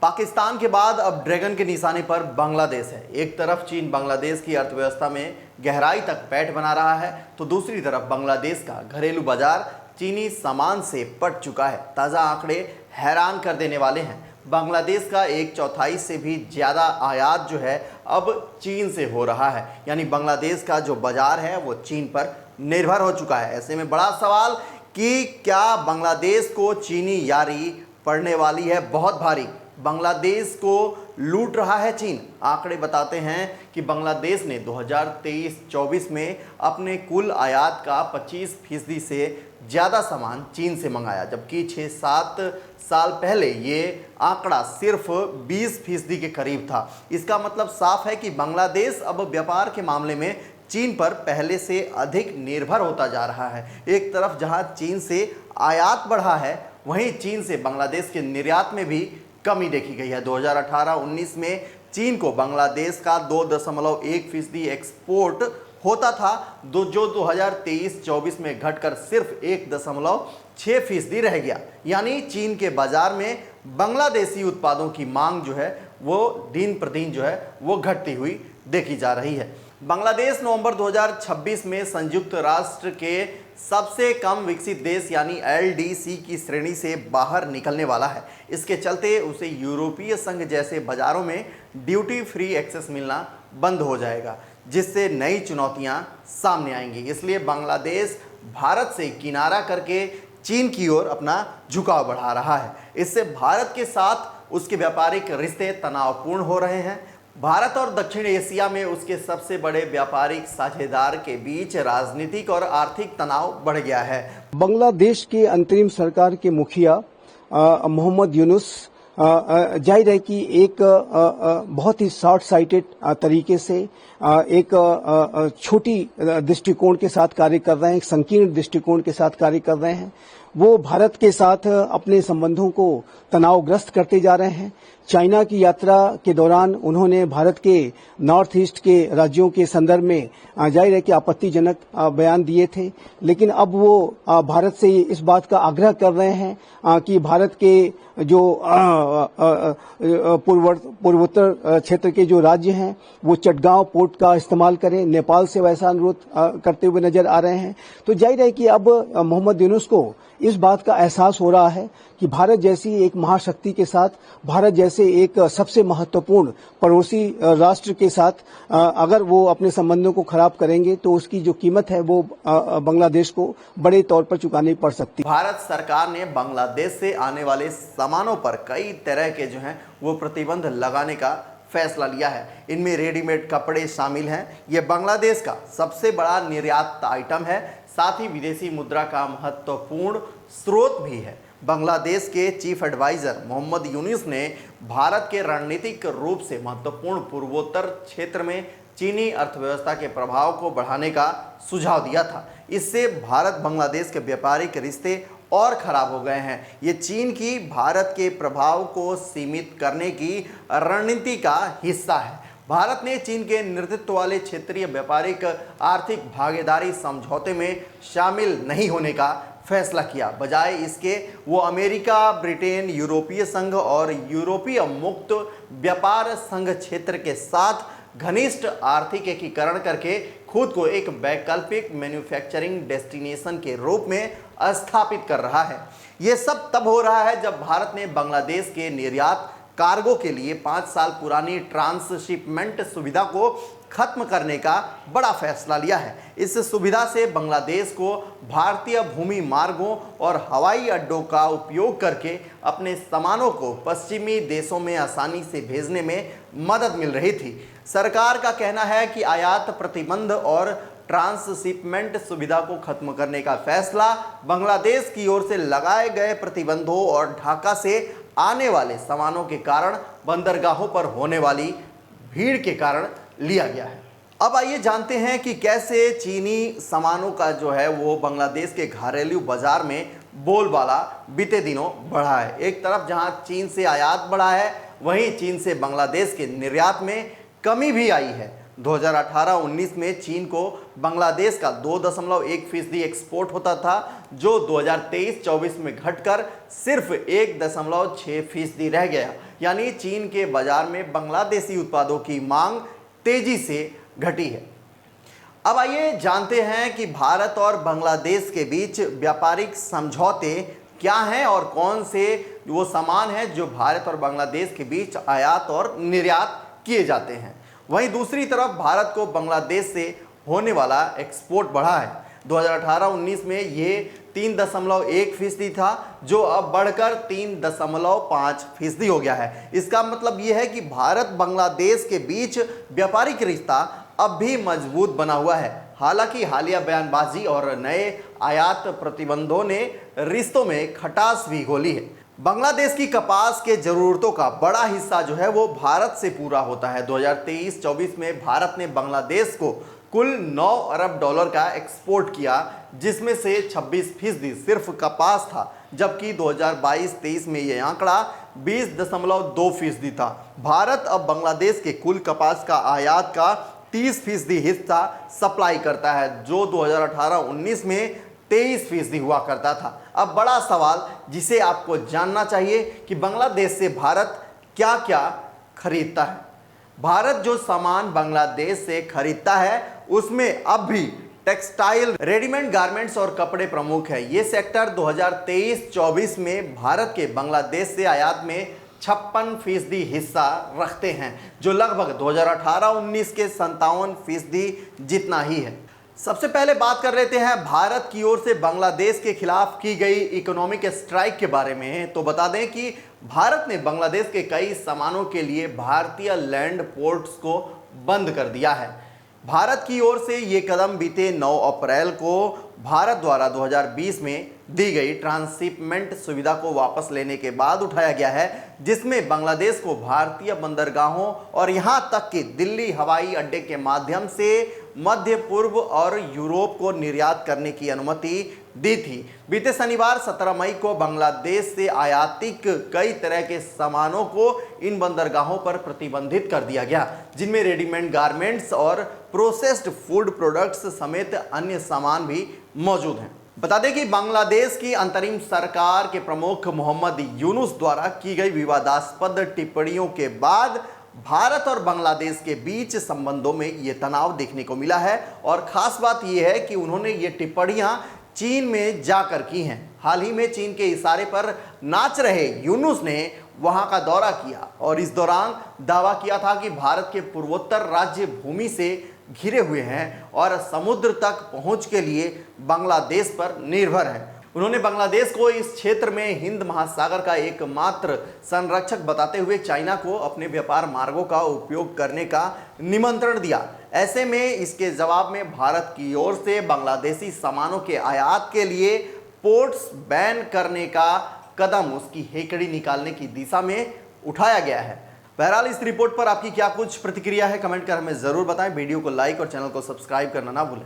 पाकिस्तान के बाद अब ड्रैगन के निशाने पर बांग्लादेश है। एक तरफ चीन बांग्लादेश की अर्थव्यवस्था में गहराई तक पैठ बना रहा है, तो दूसरी तरफ बांग्लादेश का घरेलू बाजार चीनी सामान से पट चुका है। ताज़ा आंकड़े हैरान कर देने वाले हैं। बांग्लादेश का 1/4 से भी ज़्यादा आयात जो है अब चीन से हो रहा है, यानी बांग्लादेश का जो बाजार है वो चीन पर निर्भर हो चुका है। ऐसे में बड़ा सवाल कि क्या बांग्लादेश को चीनी यारी पड़ने वाली है बहुत भारी। बांग्लादेश को लूट रहा है चीन। आंकड़े बताते हैं कि बांग्लादेश ने 2023-24 में अपने कुल आयात का 25% से ज़्यादा सामान चीन से मंगाया, जबकि 6-7 साल पहले ये आंकड़ा सिर्फ 20% के करीब था। इसका मतलब साफ है कि बांग्लादेश अब व्यापार के मामले में चीन पर पहले से अधिक निर्भर होता जा रहा है। एक तरफ जहां चीन से आयात बढ़ा है, वहीं चीन से बांग्लादेश के निर्यात में भी कमी देखी गई है। 2018-19 में चीन को बांग्लादेश का 2.1% एक्सपोर्ट होता था, जो 2023-24 में घटकर सिर्फ 1.6% रह गया। यानी चीन के बाजार में बांग्लादेशी उत्पादों की मांग जो है वो दिन प्रतिदिन जो है वो घटती हुई देखी जा रही है। बांग्लादेश नवंबर 2026 में संयुक्त राष्ट्र के सबसे कम विकसित देश यानी LDC की श्रेणी से बाहर निकलने वाला है। इसके चलते उसे यूरोपीय संघ जैसे बाजारों में ड्यूटी फ्री एक्सेस मिलना बंद हो जाएगा, जिससे नई चुनौतियां सामने आएंगी। इसलिए बांग्लादेश भारत से किनारा करके चीन की ओर अपना झुकाव बढ़ा रहा है। इससे भारत के साथ उसके व्यापारिक रिश्ते तनावपूर्ण हो रहे हैं। भारत और दक्षिण एशिया में उसके सबसे बड़े व्यापारिक साझेदार के बीच राजनीतिक और आर्थिक तनाव बढ़ गया है। बांग्लादेश के अंतरिम सरकार के मुखिया मोहम्मद यूनुस जाहिर है कि एक बहुत ही शॉर्ट साइटेड तरीके से एक छोटी दृष्टिकोण के साथ कार्य कर रहे हैं, एक संकीर्ण दृष्टिकोण के साथ कार्य कर रहे हैं। वो भारत के साथ अपने संबंधों को तनावग्रस्त करते जा रहे हैं। चाइना की यात्रा के दौरान उन्होंने भारत के नॉर्थ ईस्ट के राज्यों के संदर्भ में जाहिर है कि आपत्तिजनक बयान दिए थे, लेकिन अब वो भारत से इस बात का आग्रह कर रहे हैं कि भारत के जो पूर्वोत्तर क्षेत्र के जो राज्य हैं वो चटगांव पोर्ट का इस्तेमाल करें। नेपाल से वैसा अनुरोध करते हुए नजर आ रहे हैं। तो जाहिर है कि अब मोहम्मद यूनुस को इस बात का एहसास हो रहा है कि भारत जैसी एक महाशक्ति के साथ, भारत जैसे एक सबसे महत्वपूर्ण पड़ोसी राष्ट्र के साथ अगर वो अपने संबंधों को खराब करेंगे तो उसकी जो कीमत है वो बांग्लादेश को बड़े तौर पर चुकानी पड़ सकती है। भारत सरकार ने बांग्लादेश से आने वाले सामानों पर कई तरह के जो हैं वो प्रतिबंध लगाने का फैसला लिया है। इनमें रेडीमेड कपड़े शामिल हैं। ये बांग्लादेश का सबसे बड़ा निर्यात आइटम है, साथ ही विदेशी मुद्रा का महत्वपूर्ण स्रोत भी है। बांग्लादेश के चीफ एडवाइजर मोहम्मद यूनुस ने भारत के रणनीतिक रूप से महत्वपूर्ण पूर्वोत्तर क्षेत्र में चीनी अर्थव्यवस्था के प्रभाव को बढ़ाने का सुझाव दिया था। इससे भारत बांग्लादेश के व्यापारिक रिश्ते और खराब हो गए हैं। ये चीन की भारत के प्रभाव को सीमित करने की रणनीति का हिस्सा है। भारत ने चीन के नेतृत्व वाले क्षेत्रीय व्यापारिक आर्थिक भागीदारी समझौते में शामिल नहीं होने का फैसला किया। बजाय इसके वो अमेरिका, ब्रिटेन, यूरोपीय संघ और यूरोपीय मुक्त व्यापार संघ क्षेत्र के साथ घनिष्ठ आर्थिक एकीकरण करके खुद को एक वैकल्पिक मैन्युफैक्चरिंग डेस्टिनेशन के रूप में स्थापित कर रहा है। ये सब तब हो रहा है जब भारत ने बांग्लादेश के निर्यात कार्गो के लिए 5 साल पुरानी ट्रांसशिपमेंट सुविधा को खत्म करने का बड़ा फैसला लिया है। इस सुविधा से बांग्लादेश को भारतीय भूमि मार्गों और हवाई अड्डों का उपयोग करके अपने सामानों को पश्चिमी देशों में आसानी से भेजने में मदद मिल रही थी। सरकार का कहना है कि आयात प्रतिबंध और ट्रांसशिपमेंट सुविधा को खत्म करने का फैसला बांग्लादेश की ओर से लगाए गए प्रतिबंधों और ढाका से आने वाले सामानों के कारण बंदरगाहों पर होने वाली भीड़ के कारण लिया गया है। अब आइए जानते हैं कि कैसे चीनी सामानों का जो है वो बांग्लादेश के घरेलू बाजार में बोलबाला बीते दिनों बढ़ा है। एक तरफ जहां चीन से आयात बढ़ा है, वहीं चीन से बांग्लादेश के निर्यात में कमी भी आई है। 2018-19 में चीन को बांग्लादेश का 2.1% एक्सपोर्ट होता था, जो 2023-24 में घटकर सिर्फ 1.6% रह गया। यानी चीन के बाजार में बांग्लादेशी उत्पादों की मांग तेजी से घटी है। अब आइए जानते हैं कि भारत और बांग्लादेश के बीच व्यापारिक समझौते क्या हैं और कौन से वो सामान हैं जो भारत और बांग्लादेश के बीच आयात और निर्यात किए जाते हैं। वहीं दूसरी तरफ भारत को बांग्लादेश से होने वाला एक्सपोर्ट बढ़ा है। 2018-19 में ये 3.1% था, जो अब बढ़कर 3.5% हो गया है। इसका मतलब ये है कि भारत बांग्लादेश के बीच व्यापारिक रिश्ता अब भी मजबूत बना हुआ है। हालांकि हालिया बयानबाजी और नए आयात प्रतिबंधों ने रिश्तों में खटास भी घोली है। बांग्लादेश की कपास के जरूरतों का बड़ा हिस्सा जो है वो भारत से पूरा होता है। 2023-24 में भारत ने बांग्लादेश को कुल 9 अरब डॉलर का एक्सपोर्ट किया, जिसमें से 26% सिर्फ कपास था, जबकि 2022-23 में यह आंकड़ा 20.2% था। भारत अब बांग्लादेश के कुल कपास का आयात का 30% हिस्सा सप्लाई करता है, जो 2018-19 में 23% हुआ करता था। अब बड़ा सवाल जिसे आपको जानना चाहिए कि बांग्लादेश से भारत क्या क्या खरीदता है। भारत जो सामान बांग्लादेश से खरीदता है उसमें अब भी टेक्सटाइल, रेडीमेड गारमेंट्स और कपड़े प्रमुख है। ये सेक्टर 2023-24 में भारत के बांग्लादेश से आयात में 56% हिस्सा रखते हैं, जो लगभग 2018-19 के 57% जितना ही है। सबसे पहले बात कर लेते हैं भारत की ओर से बांग्लादेश के खिलाफ की गई इकोनॉमिक स्ट्राइक के बारे में। तो बता दें कि भारत ने बांग्लादेश के कई सामानों के लिए भारतीय लैंड पोर्ट्स को बंद कर दिया है। भारत की ओर से ये कदम बीते 9 अप्रैल को भारत द्वारा 2020 में दी गई ट्रांसशिपमेंट सुविधा को वापस लेने के बाद उठाया गया है, जिसमें बांग्लादेश को भारतीय बंदरगाहों और यहां तक कि दिल्ली हवाई अड्डे के माध्यम से मध्य पूर्व और यूरोप को निर्यात करने की अनुमति दी थी। बीते शनिवार 17 मई को बांग्लादेश से आयातित कई तरह के सामानों को इन बंदरगाहों पर प्रतिबंधित कर दिया गया, जिनमें रेडीमेड गारमेंट्स और प्रोसेस्ड फूड प्रोडक्ट्स समेत अन्य सामान भी मौजूद हैं। बता दें कि बांग्लादेश की अंतरिम सरकार के प्रमुख मोहम्मद यूनुस द्वारा की गई विवादास्पद टिप्पणियों के बाद भारत और बांग्लादेश के बीच संबंधों में ये तनाव देखने को मिला है। और खास बात यह है कि उन्होंने ये टिप्पणियां चीन में जाकर की हैं। हाल ही में चीन के इशारे पर नाच रहे यूनुस ने वहां का दौरा किया और इस दौरान दावा किया था कि भारत के पूर्वोत्तर राज्य भूमि से घिरे हुए हैं और समुद्र तक पहुंच के लिए बांग्लादेश पर निर्भर है। उन्होंने बांग्लादेश को इस क्षेत्र में हिंद महासागर का एकमात्र संरक्षक बताते हुए चाइना को अपने व्यापार मार्गों का उपयोग करने का निमंत्रण दिया। ऐसे में इसके जवाब में भारत की ओर से बांग्लादेशी सामानों के आयात के लिए पोर्ट्स बैन करने का कदम उसकी हेकड़ी निकालने की दिशा में उठाया गया है। बहरहाल इस रिपोर्ट पर आपकी क्या कुछ प्रतिक्रिया है, कमेंट कर हमें जरूर बताएं। वीडियो को लाइक और चैनल को सब्सक्राइब करना ना भूलें।